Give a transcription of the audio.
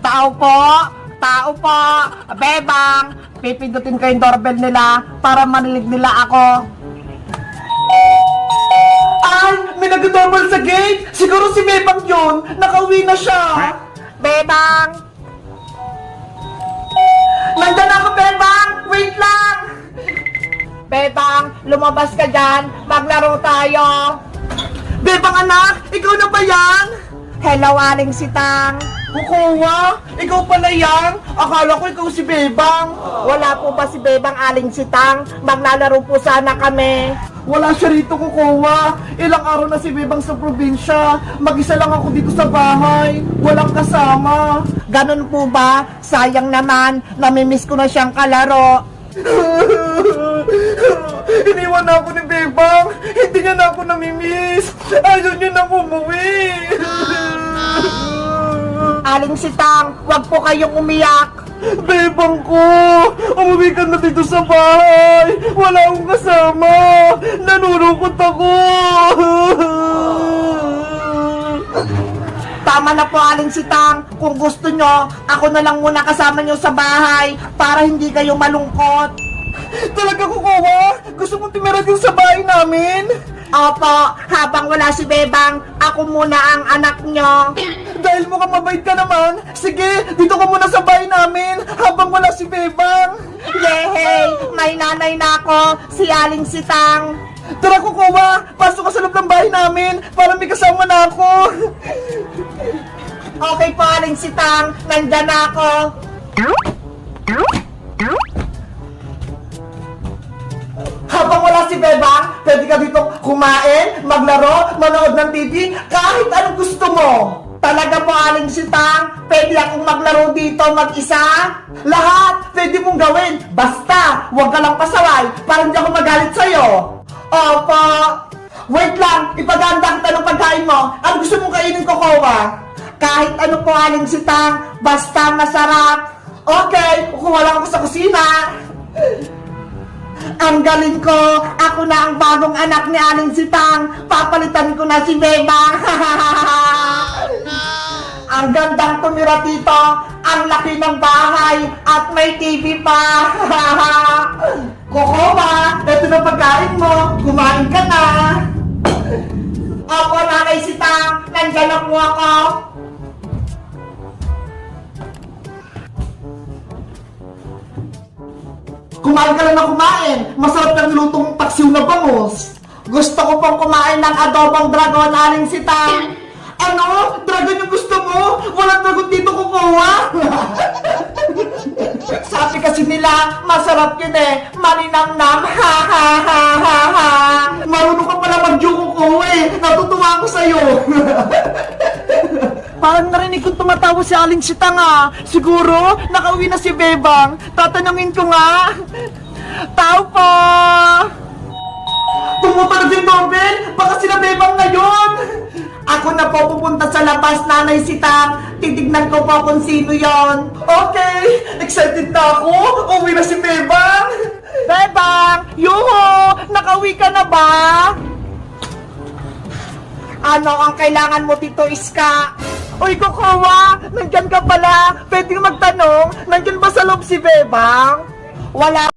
Tao po! Tao po! Bebang! Pipindutin ko yung doorbell nila para manilig nila ako. Ay! May nag-doorbell sa gate! Siguro si Bebang yun! Nakauwi na siya! Bebang! Nandyan ako, Bebang! Wait lang! Bebang, lumabas ka dyan! Maglaro tayo! Bebang anak! Ikaw na ba yan? Hello, Aling Sitang! Kukuha? Ikaw pala yan? Akala ko ikaw si Bebang. Wala po ba si Bebang, Aling Sitang? Maglalaro po sana kami. Wala siya rito, kukuha. Ilang araw na si Bebang sa probinsya. Mag-isa lang ako dito sa bahay. Walang kasama. Ganun po ba? Sayang naman. Namimiss ko na siyang kalaro. Iniwan na ako ni Bebang. Hindi niya na ako namimiss. Ayaw niya na umuwi. Aling Sitang, wag po kayong umiyak. Bebang ko, umuwi ka na dito sa bahay. Wala akong kasama. Nanulungkot ako. Tama na po, Aling Sitang. Kung gusto nyo, ako na lang muna kasama nyo sa bahay para hindi kayo malungkot. Talaga, kukuha? Gusto mong tumira din sa bahay namin? Opo, habang wala si Bebang, ako muna ang anak nyo. Dahil mukhang mabait ka naman, sige, dito ka muna sa bahay namin habang wala si Bebang. Yehey, may nanay na ako, si Aling Sitang. Tara, kukuha, pasok ka sa loob ng bahay namin para may kasama na ako. Okay po, Aling Sitang, nandyan na ako. Habang wala si Bebang, pwede ka dito kumain, maglaro, manood ng TV, kahit anong gusto mo. Talaga po, Aling Sitang, pwede akong maglaro dito mag-isa. Lahat, pwede mong gawin. Basta, huwag ka lang pasaway para hindi ako magalit sa'yo. Opo. Wait lang, ipaganda kita ng pagkain mo. Ano gusto mong kainin ko, Kowa? Kahit ano po, Aling Sitang, basta masarap. Okay, kukuha lang ako sa kusina. Ang galing ko! Ako na ang bagong anak ni Aling Sitang! Papalitan ko na si Bebang! Ang gandang tumira dito! Ang laki ng bahay! At may TV pa! Kokoba! Ito na pagkain mo! Kumain ka na! Opo, Nanay Sitang! Nandyan na po ako! Kumain ka lang na kumain. Masarap ng lutong paksiw na bangus. Gusto ko pong kumain ng adobong dragon, Aling Sitang. Ano? Dragon yung gusto mo? Walang dragon dito, kukuha. Sabi kasi nila, masarap yun eh. Maninamnam. Ha ha ha ha ha. Marunong ka pala mag-joke, kukuha eh. Natutuwa ako sa'yo. Parang narinig kong tumatawa si Aling Sitang ah. Siguro, nakauwi na si Bebang. Tatanungin ko nga. Tao po! Tumutunog yung doorbell! Baka sila Bebang ngayon! Ako na po pupunta sa labas, Nanay Sitang. Titignan ko po kung sino yon. Okay! Excited na ako! Uwi na si Bebang! Bebang! Yuhu! Nakauwi ka na ba? Ano ang kailangan mo dito, Iska? Uy, Kokowa! Nandyan ka pala! Pwede magtanong, nandyan ba sa loob si Bebang? Wala.